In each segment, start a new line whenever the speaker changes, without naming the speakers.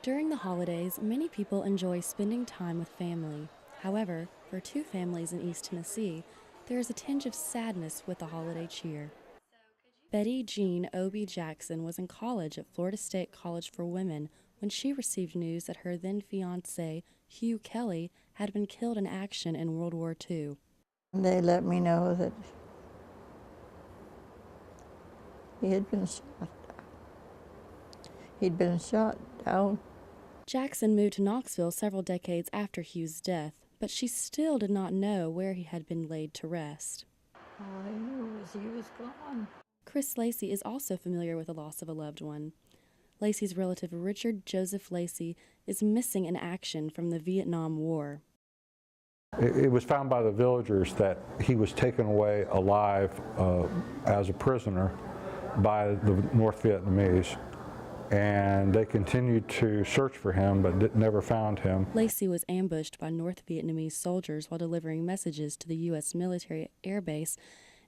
During the holidays, many people enjoy spending time with family. However, for two families in East Tennessee, there is a tinge of sadness with the holiday cheer. Betty Jean Obie Jackson was in college at Florida State College for Women when she received news that her then-fiancé, Hugh Kelly, had been killed in action in World War II.
They let me know that he had been shot. He'd been shot down.
Jackson moved to Knoxville several decades after Hugh's death, but she still did not know where he had been laid to rest.
All I knew was he was gone.
Chris Lacey is also familiar with the loss of a loved one. Lacey's relative Richard Joseph Lacey is missing in action from the Vietnam War.
It was found by the villagers that he was taken away alive as a prisoner by the North Vietnamese, and they continued to search for him but never found him.
Lacey was ambushed by North Vietnamese soldiers while delivering messages to the U.S. military air base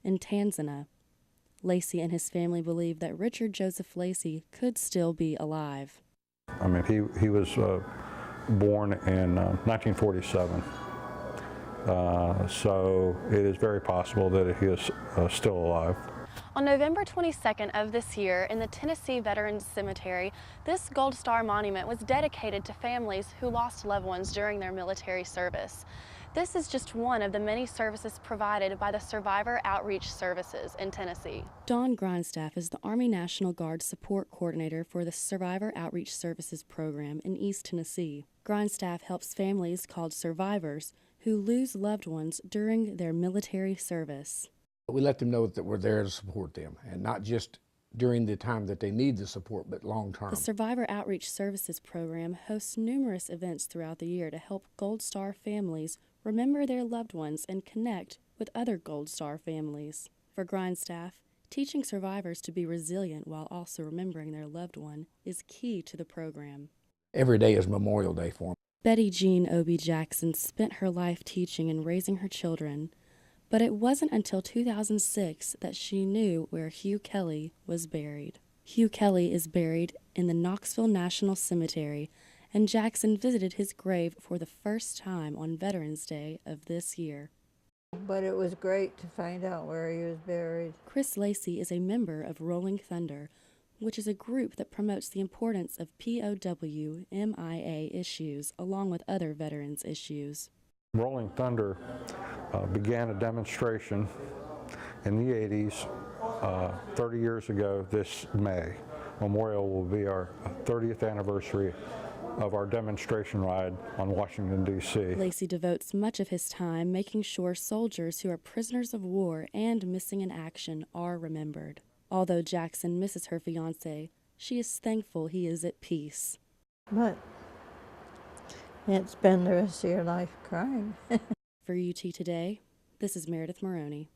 in Tanzania. Lacey and his family believe that Richard Joseph Lacey could still be alive.
I mean, he was born in 1947. So it is very possible that he is still alive.
On November 22nd of this year, in the Tennessee Veterans Cemetery, this Gold Star monument was dedicated to families who lost loved ones during their military service. This is just one of the many services provided by the Survivor Outreach Services in Tennessee. Dawn Grindstaff is the Army National Guard Support Coordinator for the Survivor Outreach Services program in East Tennessee. Grindstaff helps families called survivors who lose loved ones during their military service.
We let them know that we're there to support them, and not just during the time that they need the support, but long term.
The Survivor Outreach Services program hosts numerous events throughout the year to help Gold Star families remember their loved ones and connect with other Gold Star families. For Grindstaff, teaching survivors to be resilient while also remembering their loved one is key to the program.
Every day is Memorial Day for them.
Betty Jean Obie Jackson spent her life teaching and raising her children, but it wasn't until 2006 that she knew where Hugh Kelly was buried. Hugh Kelly is buried in the Knoxville National Cemetery, and Jackson visited his grave for the first time on Veterans Day of this year.
But it was great to find out where he was buried.
Chris Lacey is a member of Rolling Thunder, which is a group that promotes the importance of POW MIA issues along with other veterans issues.
Rolling Thunder began a demonstration in the 80s, 30 years ago this May. Memorial will be our 30th anniversary of our demonstration ride on Washington, D.C.
Lacey devotes much of his time making sure soldiers who are prisoners of war and missing in action are remembered. Although Jackson misses her fiancé, she is thankful he is at peace.
But it's spend the rest of your life crying.
For UT Today, this is Meredith Maroney.